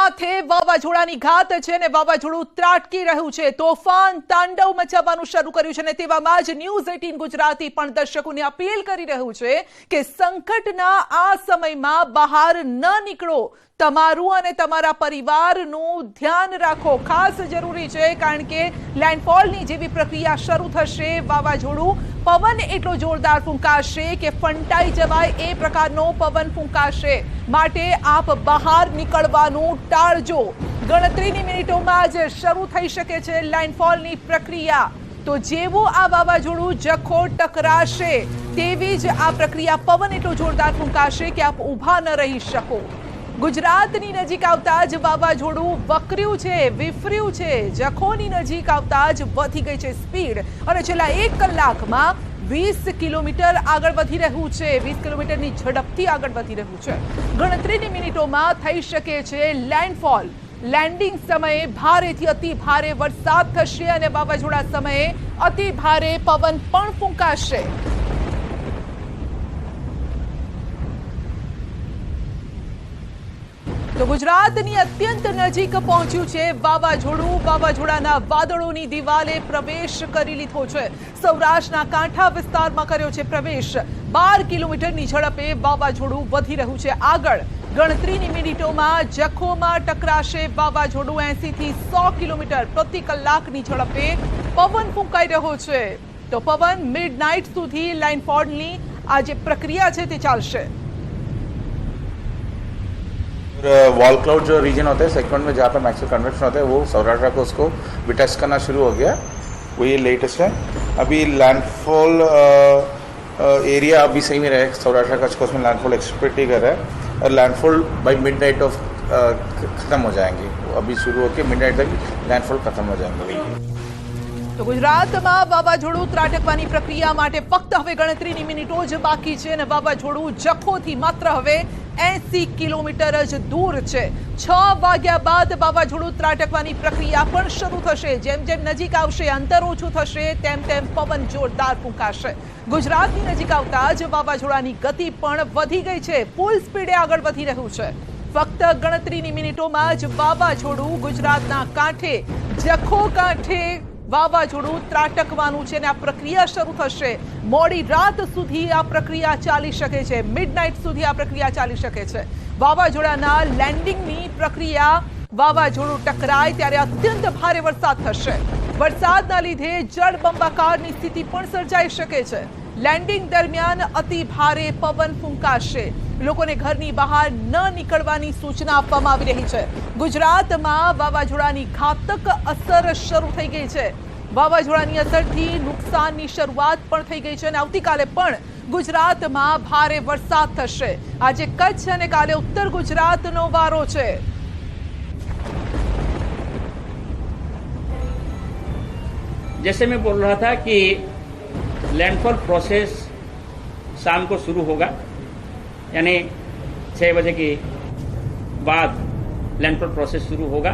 માથે વાવાઝોડાની ઘાત છે ને વાવાઝોડું ત્રાટકી રહ્યું છે, તોફાન તાંડવ મચાવવાનું શરૂ કર્યું છે ને તેવામાં જ ન્યૂઝ 18 ગુજરાતી પણ દર્શકોને અપીલ કરી રહ્યું છે કે સંકટના આ સમયમાં બહાર ન નીકળો, તમારું અને તમારા પરિવારનું ધ્યાન રાખો. ખાસ જરૂરી છે કારણ કે લેન્ડફોલની જેવી પ્રક્રિયા શરૂ થશે, વાવાઝોડું પવન એટલો જોરદાર ફૂંકાશે કે ફંટાઈ જવાય એ પ્રકારનો પવન ફૂંકાશે, માટે આપ બહાર નીકળવાનું ટાળજો. ગણતરીની મિનિટોમાં જ શરૂ થઈ શકે છે લેન્ડફોલની પ્રક્રિયા. તો જેવું આ વાવાઝોડું જખો ટકરાશે તેવી જ આ પ્રક્રિયા પવન એટલો જોરદાર ફૂંકાશે કે આપ ઊભા ન રહી શકો. ગુજરાતની નજીક આવતા જ વાવાઝોડું વકર્યું છે, વિફર્યું છે, જખોની નજીક આવતા જ વધી ગઈ છે સ્પીડ અને છેલ્લા 1 કલાકમાં 20 કિલોમીટર આગળ વધી રહ્યું છે, 20 કિલોમીટરની ઝડપથી આગળ વધી રહ્યું છે. ગણતરીની મિનિટોમાં થઈ શકે છે લેન્ડફોલ. લેન્ડિંગ સમયે ભારેથી અતિ ભારે વરસાદ થશે અને વાવાઝોડા સમયે અતિ ભારે પવન પણ ફૂંકાશે. તો ગુજરાતની અત્યંત નજીક પહોંચ્યું છે વાવાઝોડું. વાવાઝોડાના વાદળોની દિવાલે પ્રવેશ કરી લીધો છે, સૌરાષ્ટ્રના કાંઠા વિસ્તારમાં કર્યો છે પ્રવેશ. 12 કિલોમીટરની ઝડપે વાવાઝોડું વધી રહ્યું છે આગળ. ગણતરીની મિનિટોમાં જખોમાં ટકરાશે વાવાઝોડું. 80 થી 100 કિલોમીટર પ્રતિ કલાકની ઝડપે પવન ફૂંકાઈ રહ્યો છે. તો પવન મિડનાઇટ સુધી લેન્ડફોલની આ જે પ્રક્રિયા છે તે ચાલશે. वॉल क्लाउड जो रीजन होता है सेगमेंट में जहाँ पे मैक्सिमम कन्वेक्शन होता है वो सौराष्ट्र को उसको डिटेक्ट करना शुरू हो गया, वो ये लेटेस्ट है. अभी लैंडफॉल एरिया अभी सही में रहे, सौराष्ट्र कच्छ को उसमें लैंडफॉल एक्सपेक्ट ही कर रहा है और landfall by mid night of ख़त्म हो जाएंगे. अभी शुरू होकर मिड नाइट तक लैंडफॉल खत्म हो जाएंगे. તો ગુજરાતમાં વાવાઝોડું ત્રાટકવાની પ્રક્રિયા માટે ફક્ત હવે ગણતરીની મિનિટો જ બાકી છે અને વાવાઝોડું જખોથી માત્ર હવે 80 કિલોમીટર જ દૂર છે. 6 વાગ્યા બાદ વાવાઝોડું ત્રાટકવાની પ્રક્રિયા પણ શરૂ થશે. જેમ જેમ નજીક આવશે, અંતર ઓછું થશે, તેમ તેમ પવન જોરદાર ફૂંકાશે. ગુજરાતની નજીક આવતા જ વાવાઝોડાની ગતિ પણ વધી ગઈ છે, ફૂલ સ્પીડે આગળ વધી રહ્યું છે. ફક્ત ગણતરીની મિનિટોમાં જ વાવાઝોડું ગુજરાતના કાંઠે, જખો કાંઠે વાવાઝોડું ત્રાટકવાનું છે અને આ પ્રક્રિયા શરૂ થશે. મોડી રાત સુધી આ પ્રક્રિયા ચાલી શકે છે, મિડનાઇટ સુધી આ પ્રક્રિયા ચાલી શકે છે. વાવાઝોડાના લેન્ડિંગની પ્રક્રિયા, વાવાઝોડું ટકરાય ત્યારે અત્યંત ભારે વરસાદ થશે. વરસાદના લીધે જળબંબાકારની સ્થિતિ પણ સર્જાઈ શકે છે. લેન્ડિંગ દરમિયાન અતિ ભારે પવન ફૂંકાશે. લોકોને ઘરની બહાર ન નીકળવાની સૂચના આપવામાં આવી રહી છે. ગુજરાતમાં વાવાઝોડાની ઘાતક અસર શરૂ થઈ ગઈ છે. વાવાઝોડાની અસરથી નુકસાનની શરૂઆત પણ થઈ ગઈ છે અને આવતીકાલે પણ ગુજરાતમાં ભારે વરસાદ થશે. આજે કચ્છ અને કાલે ઉત્તર ગુજરાતનો વારો છે. जैसे मैं बोल रहा था कि लैंडफॉल प्रोसेस शाम को शुरू होगा, यानी 6 बजे के बाद लैंडफॉल प्रोसेस शुरू होगा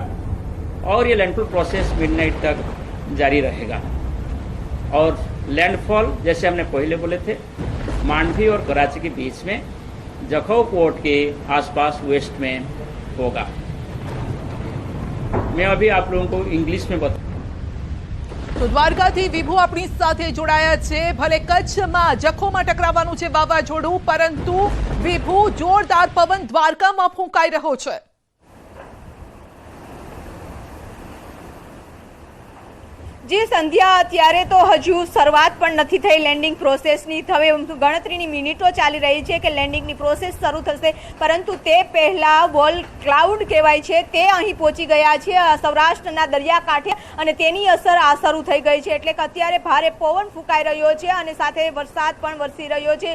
और ये लैंडफॉल प्रोसेस मिडनाइट तक जारी रहेगा. और लैंडफॉल जैसे हमने पहले बोले थे, मांडवी और कराची के बीच में जखौ पोर्ट के आसपास वेस्ट में होगा. मैं अभी आप लोगों को इंग्लिश में बता. તો દ્વારકાથી વિભુ આપણી સાથે જોડાયા છે. ભલે કચ્છમાં જખોમાં ટકરાવવાનું છે વાવાઝોડું, પરંતુ વિભુ, જોરદાર પવન દ્વારકામાં ફૂંકાઈ રહ્યો છે. જી સંધ્યા, અત્યારે તો હજુ શરૂઆત પણ નથી થઈ લેન્ડિંગ પ્રોસેસની. હવે ગણતરીની મિનિટો ચાલી રહી છે કે લેન્ડિંગની પ્રોસેસ શરૂ થશે, પરંતુ તે પહેલાં વોલ ક્લાઉડ કહેવાય છે તે અહીં પહોંચી ગયા છે સૌરાષ્ટ્રના દરિયાકાંઠે અને તેની અસર આ શરૂ થઈ ગઈ છે. એટલે કે અત્યારે ભારે પવન ફૂંકાઈ રહ્યો છે અને સાથે વરસાદ પણ વરસી રહ્યો છે.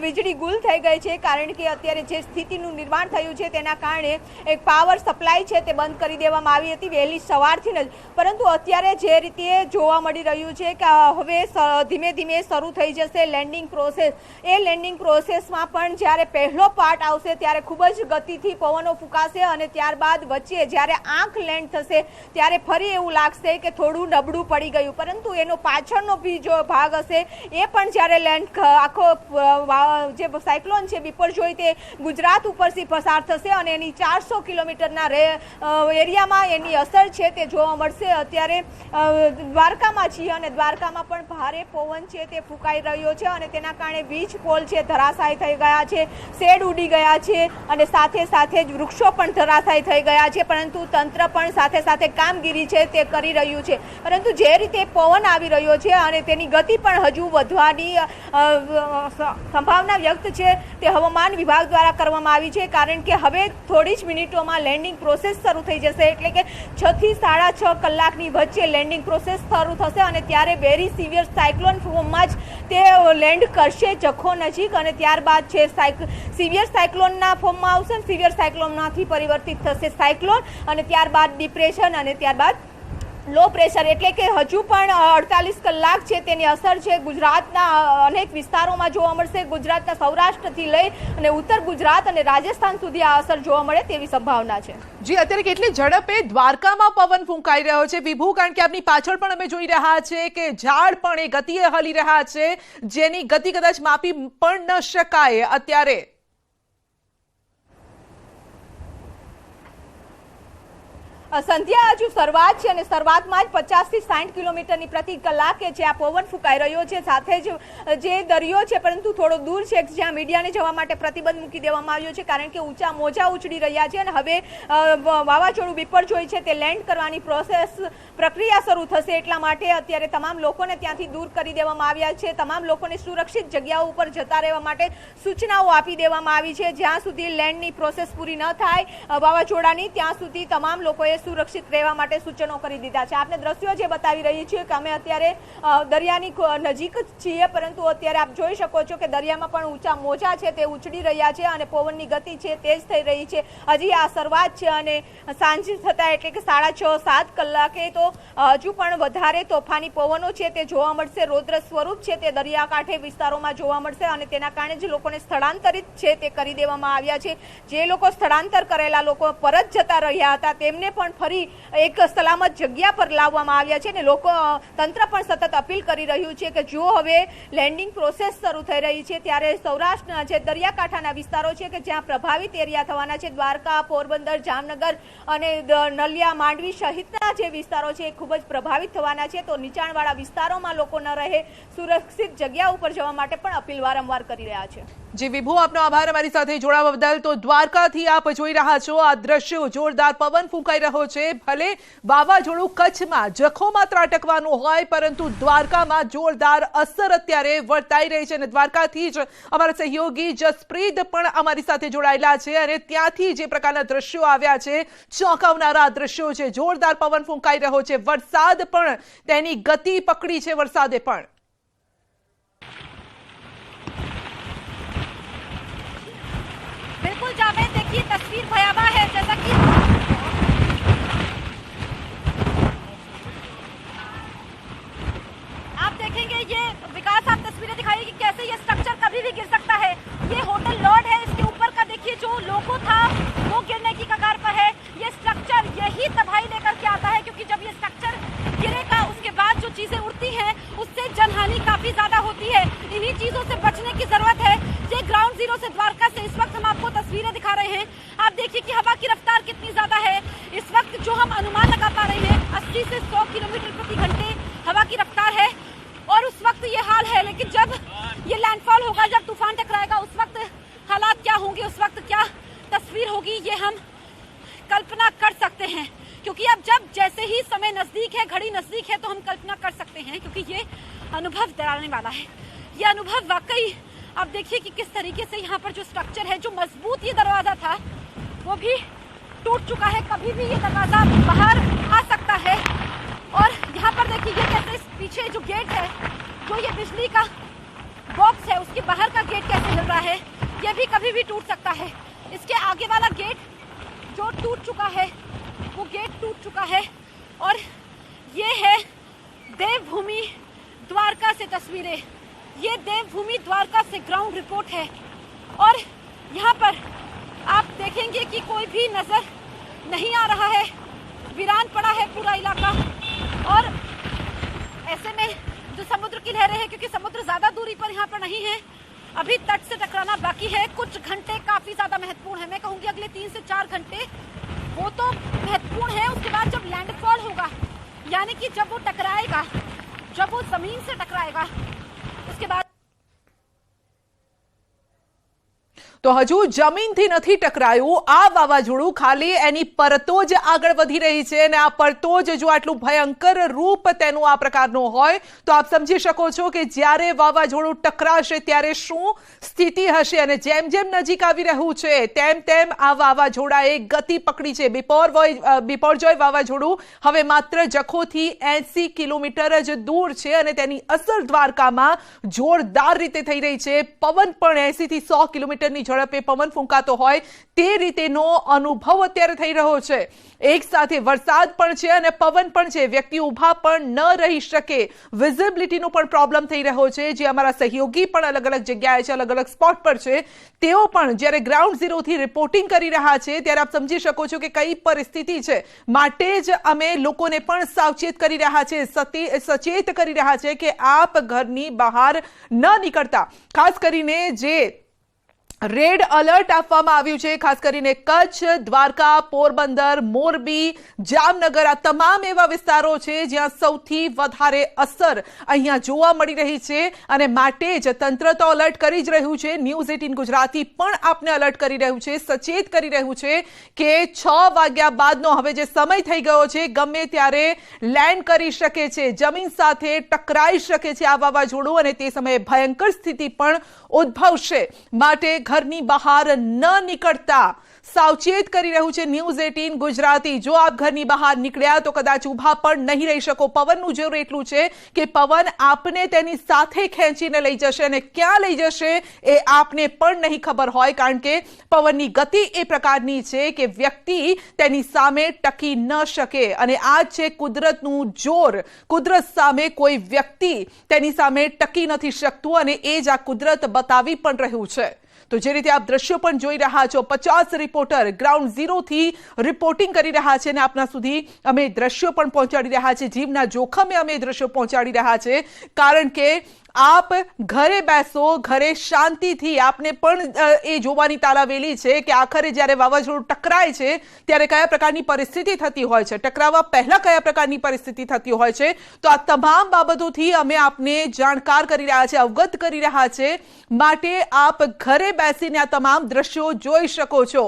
વીજળી ગુલ થઈ ગઈ છે કારણ કે અત્યારે જે સ્થિતિનું નિર્માણ થયું છે તેના કારણે એક પાવર સપ્લાય છે તે બંધ કરી દેવામાં આવી હતી વહેલી સવારથી જ. પરંતુ અત્યારે જે જે રીતે જોવા મળી રહ્યું છે કે હવે ધીમે ધીમે શરૂ થઈ જશે લેન્ડિંગ પ્રોસેસ. એ લેન્ડિંગ પ્રોસેસમાં પણ જ્યારે પહેલો પાર્ટ આવશે ત્યારે ખૂબ જ ગતિથી પવનો ફૂંકાશે અને ત્યારબાદ વચ્ચે જ્યારે આંખ લેન્ડ થશે ત્યારે ફરી એવું લાગશે કે થોડું નબળું પડી ગયું, પરંતુ એનો પાછળનો બી જો ભાગ હશે એ પણ જ્યારે લેન્ડ આખો જે સાયક્લોન છે બિપરજોય તે ગુજરાત ઉપરથી પસાર થશે અને એની 400 કિલોમીટરના એરિયામાં એની અસર છે તે જોવા મળશે. અત્યારે દ્વારકામાં છીએ અને દ્વારકામાં પણ ભારે પવન છે તે ફૂંકાઈ રહ્યો છે અને તેના કારણે વીજ પોલ છે ધરાશાયી થઈ ગયા છે, શેડ ઉડી ગયા છે અને સાથે સાથે જ વૃક્ષો પણ ધરાશાયી થઈ ગયા છે, પરંતુ તંત્ર પણ સાથે સાથે કામગીરી છે તે કરી રહ્યું છે. પરંતુ જે રીતે પવન આવી રહ્યો છે અને તેની ગતિ પણ હજુ વધવાની સંભાવના વ્યક્ત છે તે હવામાન વિભાગ દ્વારા કરવામાં આવી છે, કારણ કે હવે થોડી જ મિનિટોમાં લેન્ડિંગ પ્રોસેસ શરૂ થઈ જશે. એટલે કે 6 થી 6.5 કલાકની વચ્ચે લેન્ડિંગ પ્રોસેસ શરૂ થશે અને ત્યારે વેરી સિવિયર સાયક્લોન ફોર્મમાં જ તે લેન્ડ કરશે જખો નજીક અને ત્યારબાદ છે સિવિયર સાયક્લોનના ફોર્મમાં આવશે. સિવિયર સાયક્લોનમાંથી પરિવર્તિત થશે સાયક્લોન અને ત્યારબાદ ડિપ્રેશન અને ત્યારબાદ લો પ્રેશર. એટલે કે હજુ પણ 48 કલાક છે તેની અસર છે ગુજરાતના અનેક વિસ્તારોમાં જોવા મળશે. ગુજરાતના સૌરાષ્ટ્રથી લઈ અને ઉત્તર ગુજરાત અને રાજસ્થાન સુધી આ અસર જોવા મળે તેવી સંભાવના છે. જી, અત્યારે કેટલી ઝડપે દ્વારકામાં પવન ફૂંકાઈ રહ્યો છે વિભુ, કારણ કે આપની પાછળ પણ અમે જોઈ રહ્યા છે કે ઝાડ પણ એ ગતિએ હલી રહ્યા છે, જેની ગતિ કદાચ માપી પણ ન શકાય. અત્યારે સંધ્યા હજુ શરૂઆત છે અને શરૂઆતમાં જ 50 થી 60 કિલોમીટરની પ્રતિ કલાકે જે આ પવન ફૂંકાઈ રહ્યો છે, સાથે જ જે દરિયો છે પરંતુ થોડો દૂર છે જ્યાં મીડિયાને જવા માટે પ્રતિબંધ મૂકી દેવામાં આવ્યો છે, કારણ કે ઊંચા મોજા ઉછળી રહ્યા છે અને હવે વાવાઝોડું બિપરજોય છે તે લેન્ડ કરવાની પ્રક્રિયા શરૂ થશે. એટલા માટે અત્યારે તમામ લોકોને ત્યાંથી દૂર કરી દેવામાં આવ્યા છે. તમામ લોકોને સુરક્ષિત જગ્યાઓ ઉપર જતા રહેવા માટે સૂચનાઓ આપી દેવામાં આવી છે. જ્યાં સુધી લેન્ડની પ્રોસેસ પૂરી ન થાય વાવાઝોડાની ત્યાં સુધી તમામ લોકોએ સુરક્ષિત રહેવા માટે સૂચનો કરી દીધા છે. આપને દ્રશ્યો જે બતાવી રહી છે કે અમે અત્યારે દરિયાની નજીક જ છીએ, પરંતુ અત્યારે આપ જોઈ શકો છો કે દરિયામાં પણ ઊંચા મોજા છે તે ઉછળી રહ્યા છે અને પવનની ગતિ છે તેજ થઈ રહી છે. હજી આ શરૂઆત છે અને સાંજ થતા એટલે કે 6:30-7 કલાકે તો હજુ પણ વધારે તોફાની પવનો છે તે જોવા મળશે. રૌદ્ર સ્વરૂપ છે તે દરિયાકાંઠે વિસ્તારોમાં જોવા મળશે અને તેના કારણે જ લોકોને સ્થળાંતરિત છે તે કરી દેવામાં આવ્યા છે. જે લોકો સ્થળાંતર કરેલા લોકો પરત જતા રહ્યા હતા તેમને પણ ફરી એક સલામત જગ્યા પર લાવવામાં આવ્યા છે અને લોકો તંત્ર પણ સતત અપીલ કરી રહ્યું છે કે જો હવે લેન્ડિંગ પ્રોસેસ શરૂ થઈ રહી છે ત્યારે સૌરાષ્ટ્રના જે દરિયાકાંઠાના વિસ્તારો છે કે જ્યાં પ્રભાવિત એરિયા થવાના છે, દ્વારકા, પોરબંદર, જામનગર અને નલિયા, માંડવી સહિતના જે વિસ્તારો છે એ ખૂબ જ પ્રભાવિત થવાના છે. તો નીચાણવાળા વિસ્તારોમાં લોકો ન રહે, સુરક્ષિત જગ્યા ઉપર જવા માટે પણ અપીલ વારંવાર કરી રહ્યા છે. જી વિભુ, આપનો આભાર અમારી સાથે જોડાવા બદલ. તો દ્વારકાથી આપ જોઈ રહ્યા છો આ દ્રશ્યો, જોરદાર પવન ફૂંકાઈ રહ્યો છે. ભલે વાવાઝોડું કચ્છમાં જખોમાં ત્રાટકવાનું હોય, પરંતુ દ્વારકામાં જોરદાર અસર અત્યારે વર્તાઈ રહી છે અને દ્વારકાથી જ અમારા સહયોગી જસપ્રીત પણ અમારી સાથે જોડાયેલા છે અને ત્યાંથી જે પ્રકારના દ્રશ્યો આવ્યા છે, ચોંકાવનારા દ્રશ્યો છે. જોરદાર પવન ફૂંકાઈ રહ્યો છે, વરસાદ પણ તેની ગતિ પકડી છે. વરસાદે પણ बिल्कुल जावेद, देखिए तस्वीर भयावह है. जैसा कि आप देखेंगे ये विकास, आप तस्वीरें दिखाइए कि कैसे ये स्ट्रक्चर कभी भी गिर सकता है. ये होटल लॉर्ड है, इसके ऊपर का देखिए जो लोगो था वो गिरने की कगार पर है. ये स्ट्रक्चर यही तबाही लेकर के आता है, क्योंकि जब ये स्ट्रक्चर गिरेगा उसके बाद जो चीजें उड़ती हैं उससे जनहानि काफी ज्यादा होती है. इन्हीं चीजों से बचने की जरूरत है. ये ग्राउंड जीरो से द्वारका से इस वक्त हम आपको तस्वीरें दिखा रहे हैं. आप देखिए कि हवा की रफ्तार कितनी ज्यादा है. इस वक्त जो हम अनुमान लगा पा रहे हैं 80 से 100 किलोमीटर प्रति घंटे हवा की रफ्तार है और उस वक्त ये हाल है. लेकिन जब ये लैंडफॉल होगा, जब तूफान टकराएगा, उस वक्त हालात क्या होंगे, उस वक्त क्या तस्वीर होगी, ये हम कल्पना कर सकते हैं. क्योंकि अब जब जैसे ही समय नजदीक है, घड़ी नजदीक है, तो हम कल्पना कर सकते हैं, क्योंकि ये अनुभव डराने वाला है. ये अनुभव वाकई आप देखिए कि किस तरीके से यहाँ पर जो स्ट्रक्चर है, जो मजबूत ये दरवाजा था वो भी टूट चुका है. कभी भी ये दरवाजा बाहर आ सकता है. और यहाँ पर देखिए ये कैसे पीछे जो गेट है, जो ये बिजली का बॉक्स है, उसके बाहर का गेट कैसे हिल रहा है, ये भी कभी भी टूट सकता है. इसके आगे वाला गेट जो टूट चुका है, वो गेट टूट चुका है. और ये है देवभूमि द्वारका से तस्वीरें। ये देवभूमि द्वारका से ग्राउंड रिपोर्ट है और यहाँ पर आप देखेंगे कि कोई भी नजर नहीं आ रहा है, वीरान पड़ा है पूरा इलाका। और ऐसे में जो समुद्र की लहरें हैं, क्योंकि समुद्र ज्यादा दूरी पर यहाँ पर नहीं है, अभी तट से टकराना बाकी है। कुछ घंटे काफी ज्यादा महत्वपूर्ण है, मैं कहूंगी अगले 3 से 4 घंटे वो तो महत्वपूर्ण है। उसके बाद जब लैंडफॉल होगा, यानी कि जब वो टकराएगा, जब वो जमीन से टकराएगा, उसके बाद તો હજુ જમીનથી નથી ટકરાયું, આ વાવાઝોડું ખાલી એની પરતો જ આગળ વધી રહી છે અને આ પરતો જ જો આટલું ભયંકર રૂપ તેનું આ પ્રકારનું હોય તો આપ સમજી શકો છો કે જ્યારે વાવાઝોડું ટકરાશે ત્યારે શું સ્થિતિ હશે। અને જેમ જેમ નજીક આવી રહ્યું છે તેમ તેમ આ વાવાઝોડાએ ગતિ પકડી છે। બિપોરજોય વાવાઝોડું હવે માત્ર જખૌથી 80 કિલોમીટર જ દૂર છે અને તેની અસર દ્વારકામાં જોરદાર રીતે થઈ રહી છે। પવન પણ 80 થી 100 કિલોમીટરની ઝડપે પવન ફૂંકાતો હોય તે રીતેનો અનુભવ અત્યારે થઈ રહ્યો છે। એક સાથે વરસાદ પણ છે અને પવન પણ છે, વ્યક્તિ ઊભા પણ ન રહી શકે, વિઝિબિલિટીનો પણ પ્રોબ્લેમ થઈ રહ્યો છે। જે અમારા સહયોગી પણ અલગ અલગ જગ્યાએ છે, અલગ અલગ સ્પોટ પર છે, તેઓ પણ જ્યારે ગ્રાઉન્ડ ઝીરોથી રિપોર્ટિંગ કરી રહ્યા છે ત્યારે આપ સમજી શકો છો કે કઈ પરિસ્થિતિ છે। માટે જ અમે લોકોને પણ સાવચેત કરી રહ્યા છે, સચેત કરી રહ્યા છે કે આપ ઘરની બહાર ન નીકળતા। ખાસ કરીને જે રેડ એલર્ટ આપવામાં આવ્યું છે, ખાસ કરીને કચ્છ, દ્વારકા, પોરબંદર, મોરબી, જામનગર, આ તમામ એવા વિસ્તારો છે જ્યાં સૌથી વધારે અસર અહીંયા જોવા મળી રહી છે અને માટે જ તંત્ર તો એલર્ટ કરી જ રહ્યું છે। ન્યૂઝ 18 ગુજરાતી પણ આપને એલર્ટ કરી રહ્યું છે, સચેત કરી રહ્યું છે કે 6 વાગ્યા બાદનો હવે જે સમય થઈ ગયો છે, ગમે ત્યારે લેન્ડ કરી શકે છે, જમીન સાથે ટકરાઈ શકે છે આ વાવાઝોડું અને તે સમયે ભયંકર સ્થિતિ પણ ઉદ્ભવશે। માટે ઘરની બહાર ન નીકળતા સાવચેત કરી રહ્યું છે ન્યૂઝ 18 ગુજરાતી। જો આપ ઘરની બહાર નીકળ્યા તો કદાચ ઊભા પણ નહીં રહી શકો। પવનનું જોર એટલું છે કે પવન આપને તેની સાથે ખેંચીને લઈ જશે અને ક્યાં લઈ જશે એ આપને પણ નહીં ખબર હોય, કારણ કે પવનની ગતિ એ પ્રકારની છે કે વ્યક્તિ તેની સામે ટકી ન શકે અને આ છે કુદરતનું જોર। કુદરત સામે કોઈ વ્યક્તિ તેની સામે ટકી નથી શકતું અને એ જ આ કુદરત બતાવી પણ રહ્યું છે। તો જે રીતે આપ દ્રશ્યો પણ જોઈ રહ્યા છો, 50 રિપોર્ટર ગ્રાઉન્ડ ઝીરોથી રિપોર્ટિંગ કરી રહ્યા છે અને આપના સુધી અમે દ્રશ્યો પણ પહોંચાડી રહ્યા છે। જીવના જોખમે અમે દ્રશ્યો પહોંચાડી રહ્યા છે, કારણ કે आप घरे बेसो, घरे शांति थी। आपने पण ए जोवानी तालावेली छे कि आखरे ज्यारे वावाझोडुं टकराय छे त्यारे कया प्रकारनी परिस्थिति थती होय छे, टकरावा पहला कया प्रकारनी परिस्थिति थती होय छे। तो आ तमाम बाबतोथी अमे आपने जाणकार करी रह्या छे, अवगत करी रह्या छे, माटे आप घरे बेसीने आ तमाम दृश्यो जोई शको छो।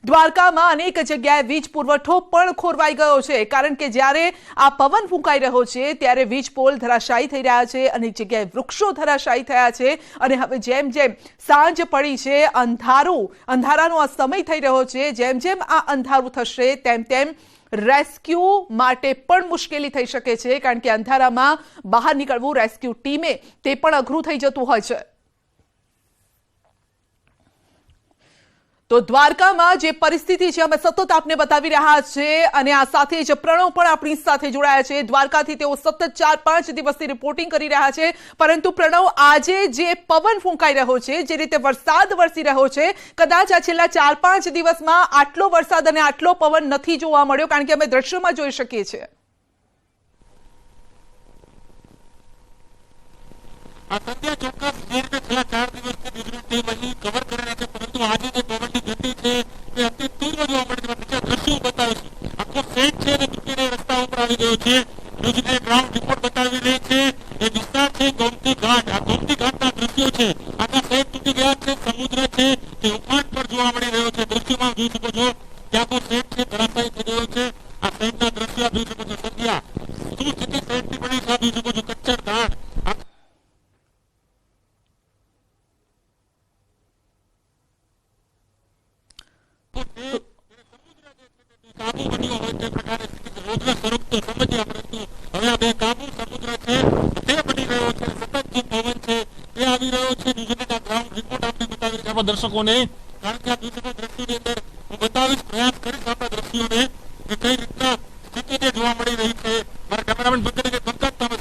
દ્વારકામાં અનેક જગ્યાએ વીજ પુરવઠો પણ ખોરવાઈ ગયો છે, કારણ કે જ્યારે આ પવન ફૂંકાઈ રહ્યો છે ત્યારે વીજ પોલ ધરાશાયી થઈ રહ્યા છે, અનેક જગ્યાએ વૃક્ષો ધરાશાયી થયા છે અને હવે જેમ જેમ સાંજ પડી છે, અંધારાનો આ સમય થઈ રહ્યો છે, જેમ જેમ આ અંધારું થશે તેમ તેમ રેસ્ક્યુ માટે પણ મુશ્કેલી થઈ શકે છે, કારણ કે અંધારામાં બહાર નીકળવું રેસ્ક્યુ ટીમે તે પણ અઘરું થઈ જતું હોય છે। તો દ્વારકામાં જે પરિસ્થિતિ છે અમે સતત આપને બતાવી રહ્યા છે અને આ સાથે જ પ્રણવ પણ આપણી સાથે જોડાયા છે। દ્વારકાથી તેઓ સતત 4-5 દિવસથી રિપોર્ટિંગ કરી રહ્યા છે, પરંતુ પ્રણવ આજે જે પવન ફૂંકાઈ રહ્યો છે, જે રીતે વરસાદ વરસી રહ્યો છે, કદાચ આ છેલ્લા 4-5 દિવસમાં આટલો વરસાદ અને આટલો પવન નથી જોવા મળ્યો, કારણ કે અમે દ્રશ્યોમાં જોઈ શકીએ છીએ। આ સંધ્યા ચોક્કસ જે રીતે છેલ્લા 4 દિવસથી ન્યૂઝ ટીમ અહીં કવર કરી રહી છે, પરંતુ આજે જે પવનની ગતિ છે એ અતિ તીવ્ર જોવા મળી છે। બીજા દ્રશ્યો બતાવીશું, આખો સેટ છે અને તૂટીને રસ્તા ઉપર આવી ગયો છે। ન્યૂઝ જે ગ્રાઉન્ડ રિપોર્ટ બતાવી રહી છે એ વિસ્તાર છે ગોમતી ઘાટ। આ ગોમતી ઘાટના દ્રશ્યો છે, આખા સેટ તૂટી ગયા છે, સમુદ્ર છે તે ઉફાન પર જોવા મળી રહ્યો છે। દ્રશ્યોમાં જોઈ શકો છો કે આખો સેટ છે ધરાશાયી થઈ ગયો છે। આ સેટના દ્રશ્યો જોઈ શકો છો। સંધ્યા શું સ્થિતિ સેટની બની છે જોઈ શકો છો। કચ્છર ઘાટ કાબુ બન્યો હોય તે પ્રકારે રૌદ્ર સ્વરૂપ તો સમજ્યા, પરંતુ હવે આ બેકાબુ સમુદ્ર છે તે બની રહ્યો છે। સતત જે પવન છે તે આવી રહ્યો છે। ન્યૂઝીલેન્ડ ગ્રાઉન્ડ રિપોર્ટ આપને બતાવી છે આપણા દર્શકોને, કારણ કે આ દૃશ્યો દ્રશ્યોની અંદર હું બતાવીશ, પ્રયાસ કરીશ આપણા દ્રશ્યોને કે કઈ રીતના સ્થિતિ જોવા મળી રહી છે। મારા કેમેરામેન પંકજ તમે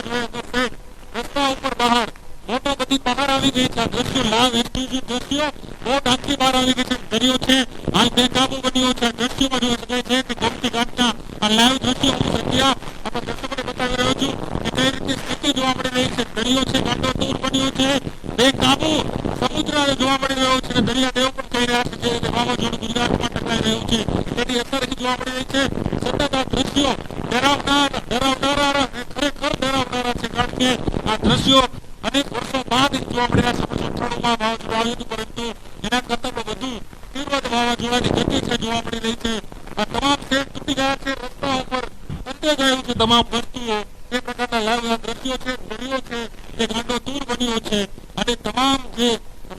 જોઈએ તો સેટ રસ્તા ઉપર બહાર મોટો બધી બહાર આવી ગઈ છે. આ દ્રશ્યો લાઈવ એક્સક્લુઝિવ દ્રશ્યો બોટ આખી બહાર આવી ગઈ છે. દરિયો છે હાલ બેકાબુ બન્યો છે. દ્રશ્યોમાં જોઈ શકાય છે કે ગોમતી ઘાટના આ લાઈવ દ્રશ્યો હું સંધ્યા આપણા દર્શકોને બતાવી રહ્યો છું કે કઈ રીતે સ્થિતિ જોવા મળી રહી છે. દરિયો છે ગાંડો દૂર બન્યો છે, બેકાબુ સમુદ્ર જોવા મળી રહ્યો છે. દરિયાદેવ પણ કહી રહ્યા છે કે વાવાઝોડું ગુજરાતમાં ટકરાઈ રહ્યું છે. તેની અસર જોવા મળી રહી છે. સતત આ દ્રશ્યો ડરાવનારા ખરેખર ડરાવનારા છે, કારણ કે આ દ્રશ્યો અનેક વર્ષો બાદ જોવા મળી રહ્યા છે. 1998 વાવાઝોડું આવ્યું હતું, પરંતુ એના કરતા પણ વધુ તીવ્ર વાવાઝોડાની ગતિ છે જોવા મળી રહી છે. આ તમામ શેડ તૂટી ગયા છે, રસ્તા ઉપર અંતે ગયું છે તમામ વસ્તુઓ. તે પ્રકારના લાઈવ દ્રશ્યો છે. દરિયો છે એ ગાંડો દૂર બન્યો છે અને તમામ જે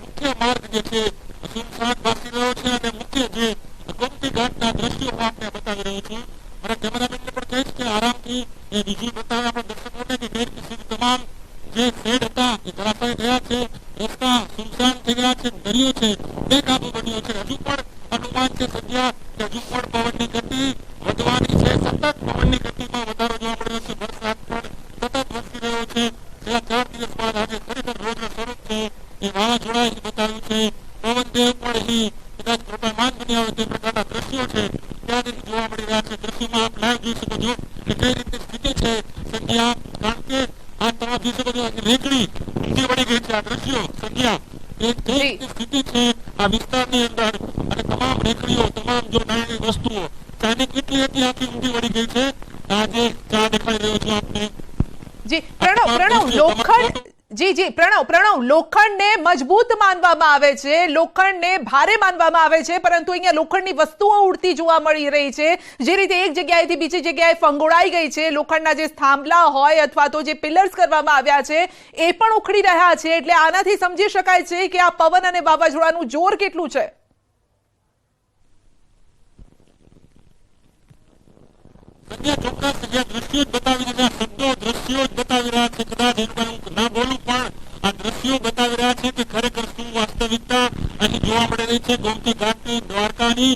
મુખ્ય માર્ગ જે છે સુનસાન ભાસી રહ્યો છે અને મુખ્ય જે ગોમતી ઘાટના દ્રશ્યો હું આપને બતાવી રહ્યો છું. મારા કેમેરામેનને પણ કહીશ કે આરામથી એ વિઝ્યુઅલ બતાવે આપણા દર્શકોને કે કઈ રીતે તમામ જે શેડ હતા એ ધરાશાયી થયા છે. રસ્તા સુનસાન થઈ ગયા છે. દરિયો છે બેકાબુ બન્યો છે. હજુ પણ અનુમાન છે સંધ્યા કે હજુ પણ પવનની ગતિ વધવાની છે. સતત પવનની ગતિમાં વધારો જોવા મળી રહ્યો છે. વરસાદ પણ સતત વરસી રહ્યો છે. છેલ્લા 4 દિવસ બાદ આજે ખરેખર રોજનું સ્વરૂપ છે એ વાવાઝોડાએ બતાવ્યું છે. પવનદેવ પણ અહીં કદાચ પ્રભામાન બની આવે તે પ્રકારના દ્રશ્યો છે ત્યાંથી જોવા મળી રહ્યા છે. દ્રશ્યોમાં આપ લાઈવ જોઈ શકો છો કે કઈ રીતે સ્થિતિ છે સંધ્યા, કારણ કે આ તમે જોઈ શકો છો રેકડી ઊંધી વળી ગઈ છે. આ દ્રશ્યો સંધ્યા એ કઈ રીતે સ્થિતિ છે આ વિસ્તારની અંદર અને તમામ રેકડીઓ તમામ જો નાની વસ્તુઓ ચાની કેટલી હતી આખી ઊંધી વળી ગઈ છે. આજે ચા દેખાઈ રહ્યો છે આપને. જી પ્રણવ લોખંડને મજબૂત માનવામાં આવે છે, લોખંડને ભારે માનવામાં આવે છે, પરંતુ અહીંયા લોખંડની વસ્તુઓ ઉડતી જોવા મળી રહી છે. જે રીતે એક જગ્યાએથી બીજી જગ્યાએ ફંગોળાઈ ગઈ છે, લોખંડના જે થાંભલા હોય અથવા તો જે પિલર્સ કરવામાં આવ્યા છે એ પણ ઉખડી રહ્યા છે. એટલે આનાથી સમજી શકાય છે કે આ પવન અને વાવાઝોડાનું જોર કેટલું છે. ચોક્કસ જે દ્રશ્યો બતાવી રહ્યા શબ્દો દ્રશ્યો બતાવી રહ્યા છે. કદાચ હું ના બોલું પણ આ દ્રશ્યો બતાવી રહ્યા છે કે ખરેખર શું વાસ્તવિકતા અહીં જોવા મળી રહી છે. ગોમતી ઘાટની દ્વારકાની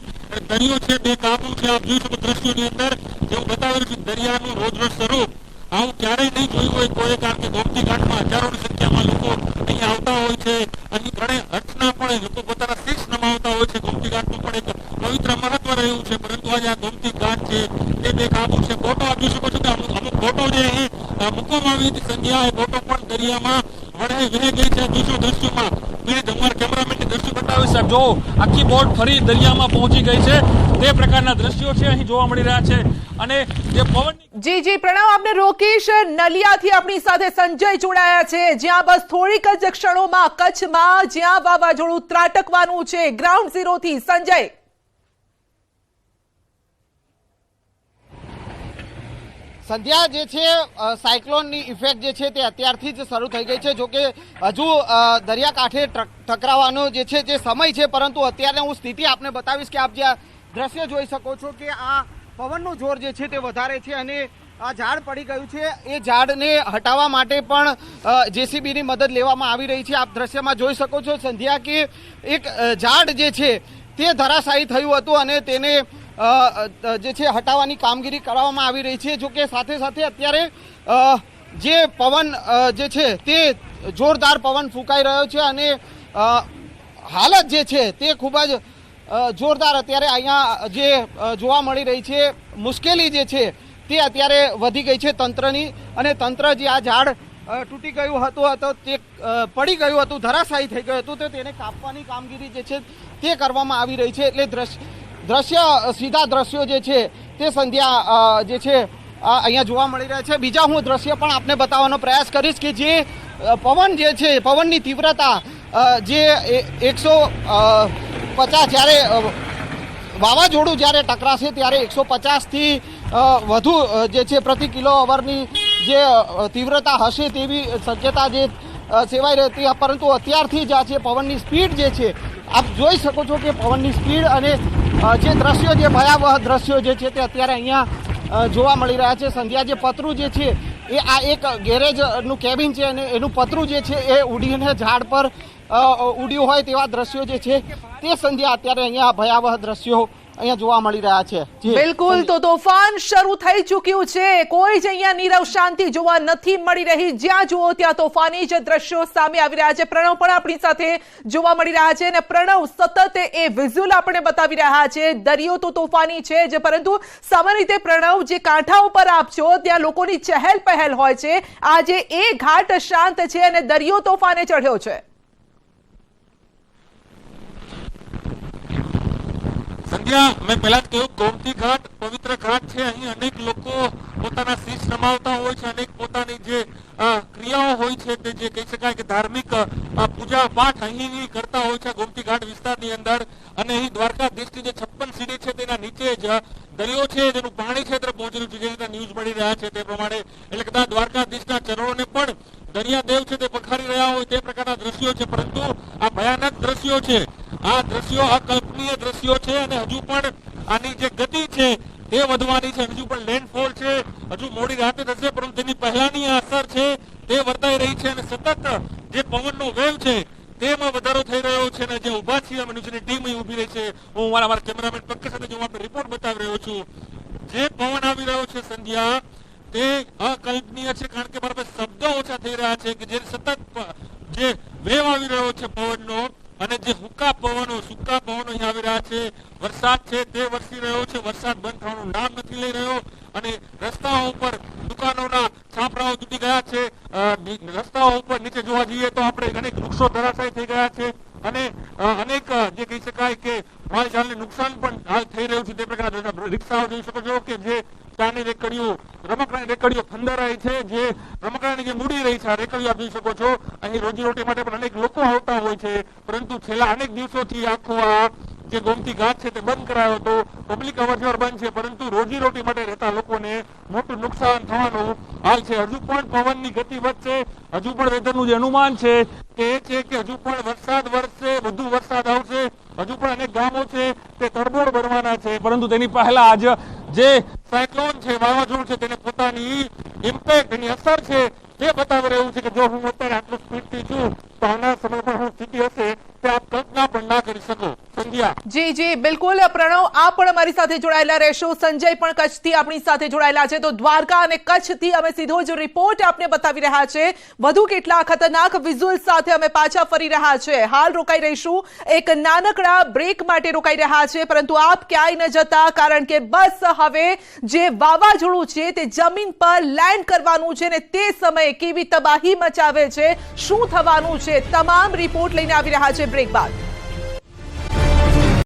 દરિયો છે બેકાબુ છે. આપ જોઈ શકો દ્રશ્યોની અંદર જેવું બતાવી રહ્યું છે દરિયાનું રોજનું સ્વરૂપ આવું ક્યારેય નહીં જોયું હોય કોઈ, કારણ કે ગોમતી ઘાટમાં હજારોની સંખ્યામાં લોકો અહીંયા આવતા હોય છે. અહીં ઘણી અર્ચના પણ લોકો પોતાના શીશ નમાવતા હોય છે. ગોમતી ઘાટનું પણ એક પવિત્ર મહત્વ રહ્યું છે, પરંતુ આજે આ ગોમતી ઘાટ છે એ બેકાબુ છે. બોટો આપ જોઈ શકો છો કે અમુક બોટો જે અહીં મૂકવામાં આવી હતી સંધ્યા એ બોટો પણ દરિયામાં વહી ગઈ છે. દ્રશ્યોમાં અમારા કેમેરામેનને દ્રશ્યો બતાવી છે. જો આખી બોટ ફરી દરિયામાં પહોંચી ગઈ છે તે પ્રકારના દ્રશ્યો છે અહીં જોવા મળી રહ્યા છે. અને જે પવન જી પ્રણવ, આપને રોકેશ નલિયાથી આપણી સાથે સંજય જોડાયા છે, જ્યાં બસ થોડીક જ ક્ષણોમાં કચ્છમાં જ્યાં વાવાઝોડું ત્રાટકવાનું છે. ગ્રાઉન્ડ ઝીરોથી સંજય. સંધ્યા જે છે સાયક્લોનની ઇફેક્ટ જે છે તે અત્યારથી જ શરૂ થઈ ગઈ છે. જોકે હજુ દરિયાકાંઠે ટકરાવાનો જે છે તે સમય છે, પરંતુ અત્યારે હું સ્થિતિ આપને બતાવીશ કે આપ જે દ્રશ્ય જોઈ શકો છો કે આ પવનનું જોર જે છે તે વધારે છે અને આ ઝાડ પડી ગયું છે. એ ઝાડને હટાવવા માટે પણ જેસીબીની મદદ લેવામાં આવી રહી છે. આપ દ્રશ્યમાં જોઈ શકો છો સંધ્યા કે એક ઝાડ જે છે તે ધરાશાયી થયું હતું અને તેને જે છે હટાવવાની કામગીરી કરવામાં આવી રહી છે. જોકે સાથે સાથે અત્યારે જે પવન જે છે તે જોરદાર પવન ફૂંકાઈ રહ્યો છે અને હાલત જે છે તે ખૂબ જ જોરદાર અત્યારે અહીંયા જે જોવા મળી રહી છે. મુશ્કેલી જે છે તે અત્યારે વધી ગઈ છે તંત્રની, અને તંત્ર જે આ ઝાડ તૂટી ગયું હતું તો તે પડી ગયું હતું, ધરાશાયી થઈ ગયું હતું, તો તેને કાપવાની કામગીરી જે છે તે કરવામાં આવી રહી છે. એટલે સીધા દ્રશ્યો જે છે તે સંધ્યા જે છે અહીંયા જોવા મળી રહ્યા છે. બીજા હું દ્રશ્ય પણ આપને બતાવવાનો પ્રયાસ કરીશ કે જે પવન જે છે પવનની તીવ્રતા જે 150 જ્યારે વાવાઝોડું જ્યારે ટકરાશે ત્યારે 150થી વધુ જે છે પ્રતિ કિલો અવરની જે તીવ્રતા હશે તેવી શક્યતા જે સેવાઈ રહેતી, પરંતુ અત્યારથી જ આ છે પવનની સ્પીડ જે છે આપ જોઈ શકો છો કે પવનની સ્પીડ અને જે દ્રશ્યો જે ભયાવહ દ્રશ્યો જે છે તે અત્યારે અહીંયા જોવા મળી રહ્યા છે. સંધ્યા જે પતરું જે છે એ આ એક ગેરેજનું કેબિન છે અને એનું પતરું જે છે એ ઉડીને ઝાડ પર ઉડ્યું હોય તેવા દ્રશ્યો જે છે તે સંધ્યા અત્યારે અહીંયા ભયાવહ દ્રશ્યો અહીંયા જોવા મળી રહ્યા છે જી બિલકુલ, તો તોફાન શરૂ થઈ ચૂક્યું છે, કોઈ જ અહીંયા નીરવ શાંતિ જોવા નથી મળી રહી, જ્યાં જુઓ ત્યાં તોફાની જ દ્રશ્યો સામે આવી રહ્યા છે. પ્રણવ પણ આપણી સાથે જોવા મળી રહ્યા છે અને પ્રણવ સતત એ વિઝ્યુઅલ આપણે બતાવી રહ્યા છે. દરિયો તો તોફાની છે જ, પરંતુ સામાન્ય રીતે પ્રણવ જે કાંઠા ઉપર આપ છો ત્યાં લોકોની ચહેલ પહેલ હોય છે, આજે એ ઘાટ શાંત છે અને દરિયો તોફાને ચઢ્યો છે. સંધ્યા, મેં પહેલા જ કહ્યું, ગોમતી ઘાટ પવિત્ર ઘાટ છે. અહીં અનેક લોકો પોતાના શીશ નમાવતા હોય છે, અનેક પોતાની જે ક્રિયાઓ હોય છે તે જે કહી શકાય કે ધાર્મિક પૂજા પાઠ અહીં કરતા હોય છે ગોમતી ઘાટ વિસ્તારની અંદર. અને અહીં દ્વારકાધીશની જે 56 સીડી છે તેના નીચે જ દરિયો છે, જેનું પાણી છે તે પહોંચેલું છે, જે રીતે ન્યૂઝ મળી રહ્યા છે તે પ્રમાણે. એટલે કદાચ દ્વારકાધીશના ચરણોને પણ દરિયાદેવ છે તે પખારી રહ્યા હોય તે પ્રકારના દ્રશ્યો છે. પરંતુ આ ભયાનક દ્રશ્યો છે, આ દ્રશ્યો અકલ્પનીય દ્રશ્યો છે અને હજુ પણ આની જે ગતિ છે તે વધવાની છે. હજુ પણ લેન્ડફોલ છે, હજુ મોડી રાતે થશે, પરંતુ તેની પહેલાની અસર છે તે વર્તાઈ રહી છે અને સતત જે પવનનો વેવ છે તેમાં વધારો થઈ રહ્યો છે. અને જે ઉભા છીએ અમે ન્યૂઝની ટીમ અહીં ઉભી રહી છે, હું મારા કેમેરામેન પંકજ સાથે હું આપણે રિપોર્ટ બતાવી રહ્યો છું. જે પવન આવી રહ્યો છે સંધ્યા, તે અકલ્પનીય છે, કારણ કે મારા પાસે શબ્દો ઓછા થઈ રહ્યા છે કે જે સતત જે વેવ આવી રહ્યો છે પવનનો અને જે હુક્કા પવનો સૂકા પવનો અહીં આવી રહ્યા છે. વરસાદ છે તે વરસી રહ્યો છે, વરસાદ બંધ થવાનું નામ નથી લઈ રહ્યો અને રસ્તાઓ ઉપર દુકાનોના છાપરાઓ તૂટી ગયા છે. રસ્તાઓ ઉપર નીચે જોવા જઈએ તો આપણે અનેક વૃક્ષો ધરાશાયી થઈ ગયા છે અને અનેક જે કહી શકાય કે માલજાલને નુકસાન પણ હાલ થઈ રહ્યું છે. તે પ્રકારના રિક્ષાઓ જોઈ શકો છો કે જે ચાની રેકડીઓ, રમકડાની રેકડીઓ ખંડારાઈ છે, જે રમકડાની જે મૂડી રહી છે આ રેકડીઓ આપ જોઈ શકો છો. અહીં રોજીરોટી માટે પણ અનેક લોકો આવતા હોય છે, પરંતુ છેલ્લા અનેક દિવસોથી આખો આ જે ગોમતી ઘાટ છે તે બંધ કરાયો હતો. પબ્લિક અવરજવર બંધ છે, પરંતુ રોજીરોટી માટે રહેતા લોકોને મોટું નુકસાન થવાનું હાલ છે. હજુ પણ પવનની ગતિ વધશે, હજુ પણ વેધરનું જે અનુમાન છે તે એ છે કે હજુ પણ વરસાદ વરસશે, વધુ વરસાદ આવશે, હજુ પણ અનેક ગામો છે તે તરબોળ બનવાના છે. પરંતુ તેની પહેલા જ જે સાયક્લોન છે, વાવાઝોડું છે, તેને પોતાની ઇમ્પેક્ટ, એની અસર છે તે બતાવી રહ્યું છે કે જો હું અત્યારે આટલું સ્પીડથી છું તો આવનાર સમયમાં શું સ્થિતિ હશે તે આપ કલ્પના પણ ના કરી શકો. સંધ્યા. જી જી બિલકુલ પ્રણવ, આપ પણ અમારી સાથે જોડાયેલા રહેશો. સંજય પણ કચ્છથી આપણી સાથે જોડાયેલા છે. તો દ્વારકા અને કચ્છથી અમે સીધો જ રિપોર્ટ આપને બતાવી રહ્યા છે. વધુ કેટલા ખતરનાક વિઝ્યુઅલ સાથે અમે પાછા ફરી રહ્યા છે. હાલ રોકાઈ રહીશું, એક નાનકડા બ્રેક માટે રોકાઈ રહ્યા છે, પરંતુ આપ ક્યાંય ન જતા, કારણ કે બસ હવે જે વાવાઝોડું છે તે જમીન પર લેન્ડ કરવાનું છે અને તે સમયે કેવી તબાહી મચાવે છે, શું થવાનું છે, તમામ રિપોર્ટ લઈને આવી રહ્યા છે બ્રેક બાદ.